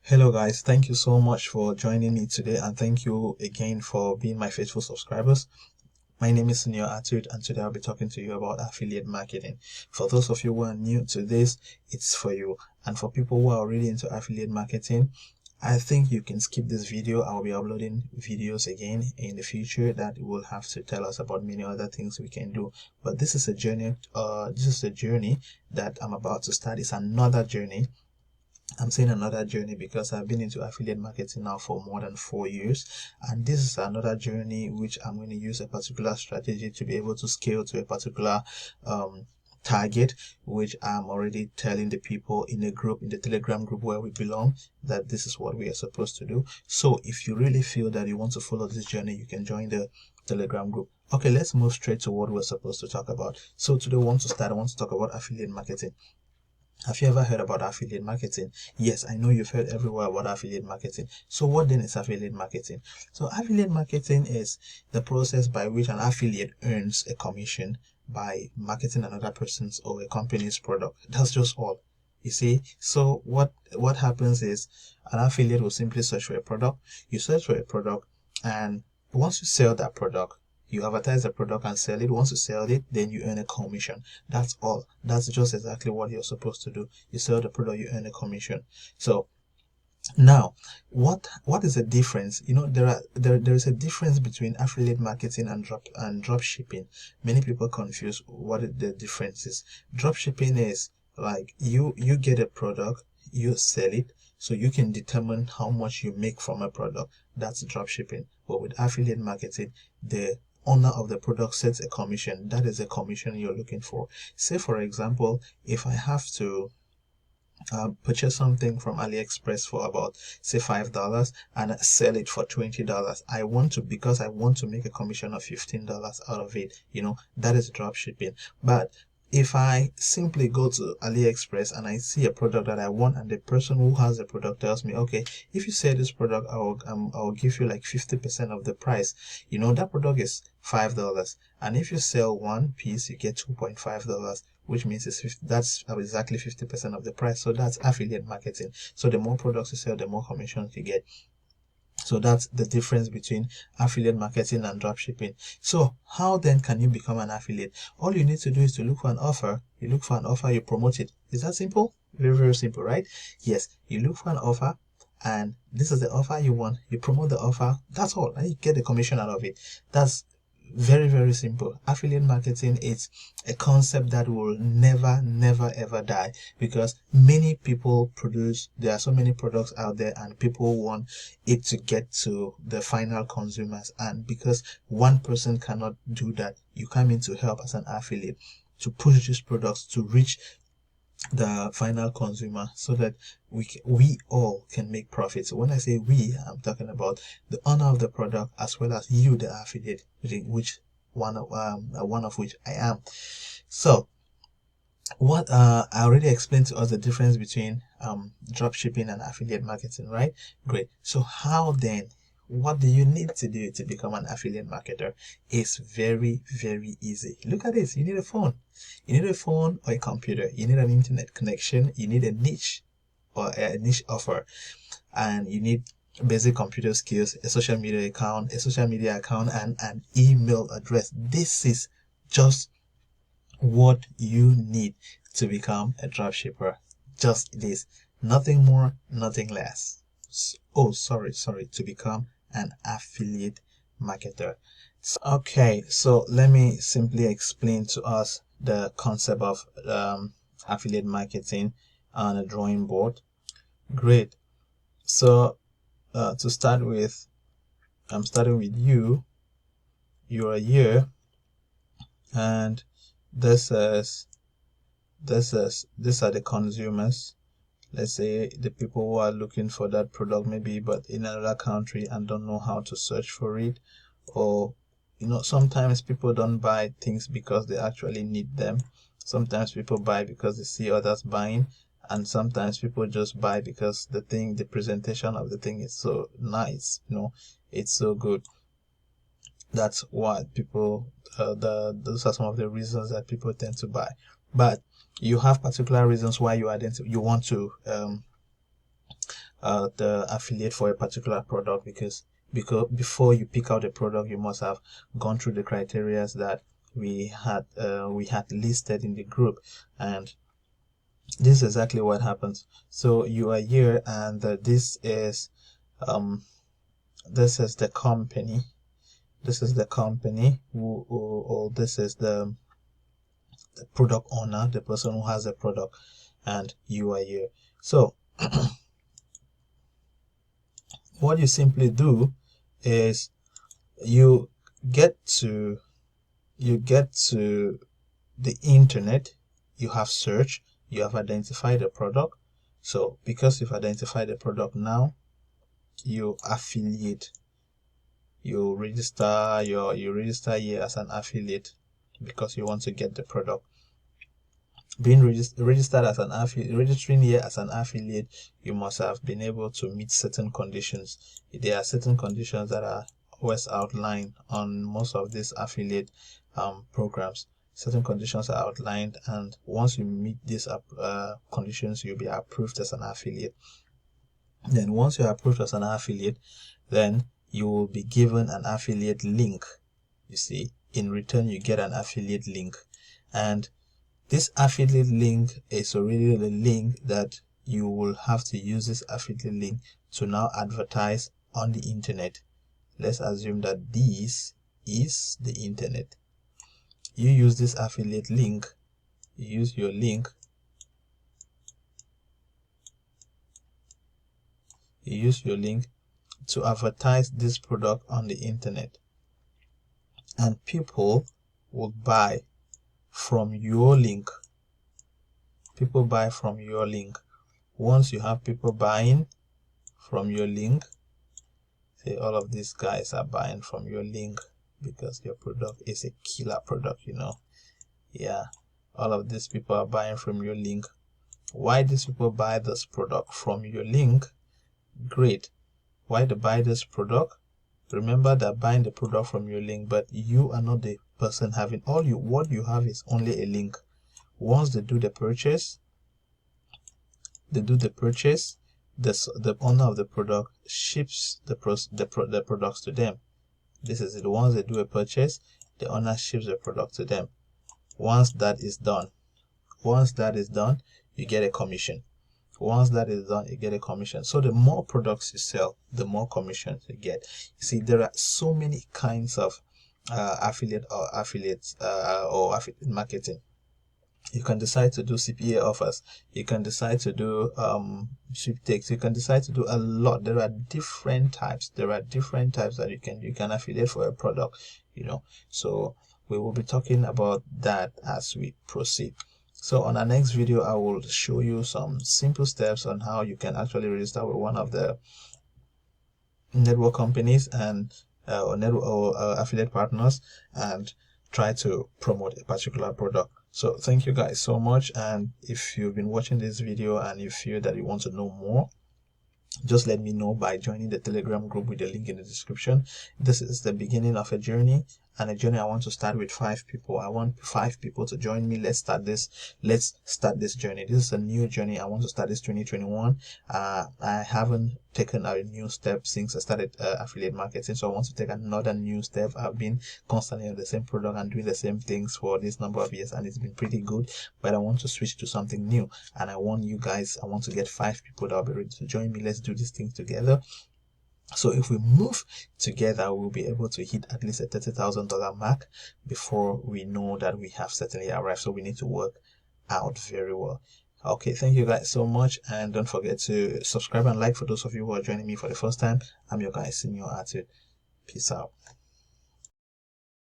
Hello guys, thank you so much for joining me today, and thank you again for being my faithful subscribers. My name is Senior Attitude, and today I'll be talking to you about affiliate marketing. For those of you who are new to this, it's for you. And for people who are already into affiliate marketing, I think you can skip this video. I'll be uploading videos again in the future that will have to tell us about many other things we can do. But this is a journey. This is a journey that I'm about to start. It's another journey. I'm saying another journey because I've been into affiliate marketing now for more than 4 years, and this is another journey which I'm going to use a particular strategy to be able to scale to a particular target, which I'm already telling the people in the group, in the Telegram group where we belong, that this is what we are supposed to do. So if you really feel that you want to follow this journey, you can join the Telegram group. Okay, let's move straight to what we're supposed to talk about. So today I want to talk about affiliate marketing. Have you ever heard about affiliate marketing? Yes, I know you've heard everywhere about affiliate marketing. So what then is affiliate marketing? So affiliate marketing is the process by which an affiliate earns a commission by marketing another person's or a company's product. That's just all. You see, so what happens is an affiliate will simply search for a product. You search for a product, and once you sell that product, you advertise the product and sell it. Once you sell it, then you earn a commission. That's all. That's just exactly what you're supposed to do. You sell the product, you earn a commission. So now, what is the difference? You know, there is a difference between affiliate marketing and drop shipping. Many people confuse what the difference is. Drop shipping is like you get a product, you sell it, so you can determine how much you make from a product. That's drop shipping. But with affiliate marketing, the owner of the product sets a commission. That is a commission you're looking for. Say for example, if I have to purchase something from AliExpress for about say $5 and sell it for $20, because I want to make a commission of $15 out of it. You know, that is drop shipping. But if I simply go to AliExpress and I see a product that I want, and the person who has the product tells me, okay, if you sell this product, I'll give you like 50% of the price. You know, that product is $5, and if you sell one piece, you get $2.5, which means that's exactly 50% of the price. So that's affiliate marketing. So the more products you sell, the more commissions you get. So that's the difference between affiliate marketing and dropshipping. So how then can you become an affiliate? All you need to do is to look for an offer. You look for an offer, you promote it. Is that simple? Very, very simple, right? Yes, you look for an offer, and this is the offer you want. You promote the offer. That's all, and you get the commission out of it. That's very, very simple. Affiliate marketing is a concept that will never ever die, because many people there are so many products out there, and people want it to get to the final consumers, and because one person cannot do that, you come in to help as an affiliate to push these products to reach the final consumer, so that we all can make profits. When I say we, I'm talking about the owner of the product as well as you, the affiliate, which one of which I am. So what I already explained to us the difference between drop shipping and affiliate marketing, right? Great. So how then, what do you need to do to become an affiliate marketer? It's very easy. Look at this. You need a phone. You need a phone or a computer. You need an internet connection. You need a niche or a niche offer, and you need basic computer skills, a social media account, and an email address. This is just what you need to become a dropshipper. Just this. Nothing more, nothing less. To become an affiliate marketer. Okay, so let me simply explain to us the concept of affiliate marketing on a drawing board. Great. So to start with, I'm starting with you. You are here, and these are the consumers. Let's say the people who are looking for that product, maybe but in another country and don't know how to search for it. Or you know, sometimes people don't buy things because they actually need them. Sometimes people buy because they see others buying, and sometimes people just buy because the presentation of the thing is so nice, you know, it's so good. That's why people those are some of the reasons that people tend to buy. But you have particular reasons why you want to the affiliate for a particular product, because before you pick out a product, you must have gone through the criteria that we had listed in the group. And this is exactly what happens. So you are here, and this is the company. This is the company or this is the product owner, the person who has the product, and you are here. So what you simply do is you get to the internet, you have search, you have identified the product. So because you've identified the product, now you affiliate, you register here as an affiliate because you want to get the product. Being registered as an affiliate, registering here as an affiliate, you must have been able to meet certain conditions. There are certain conditions that are always outlined on most of these affiliate programs. Certain conditions are outlined, and once you meet these conditions, you'll be approved as an affiliate. Then once you're approved as an affiliate, then you will be given an affiliate link. You see, in return you get an affiliate link, and this affiliate link is already the link that you will have to use. This affiliate link to now advertise on the internet. Let's assume that this is the internet. You use this affiliate link, you use your link, to advertise this product on the internet, and people will buy from your link. People buy from your link. Once you have people buying from your link, say all of these guys are buying from your link because your product is a killer product, you know. Yeah, all of these people are buying from your link. Why these people buy this product from your link? Great. Why they buy this product? Remember, they're buying the product from your link, but you are not the person having what you have is only a link. Once they do the purchase, the owner of the product ships the products to them. This is it. Once they do a purchase, the owner ships the product to them. Once that is done, you get a commission. Once that is done, you get a commission. So the more products you sell, the more commissions you get. You see, there are so many kinds of affiliate marketing. You can decide to do CPA offers. You can decide to do sweepstakes. You can decide to do a lot. There are different types. That you can affiliate for a product, you know. So we will be talking about that as we proceed. So on our next video, I will show you some simple steps on how you can actually register with one of the network companies and affiliate partners and try to promote a particular product. So thank you guys so much, and if you've been watching this video and you feel that you want to know more, just let me know by joining the Telegram group with the link in the description. This is the beginning of a journey, and a journey I want to start with 5 people. I want 5 people to join me. Let's start this journey. This is a new journey. I want to start this 2021. I haven't taken a new step since I started affiliate marketing, so I want to take another new step. I've been constantly on the same product and doing the same things for this number of years, and it's been pretty good, but I want to switch to something new, and I want to get 5 people that will be ready to join me. Let's do these things together. So if we move together, we'll be able to hit at least a $30,000 mark before we know that we have certainly arrived. So we need to work out very well. Okay, thank you guys so much, and don't forget to subscribe and like for those of you who are joining me for the first time. I'm your guy, Senior Attitude. Peace out.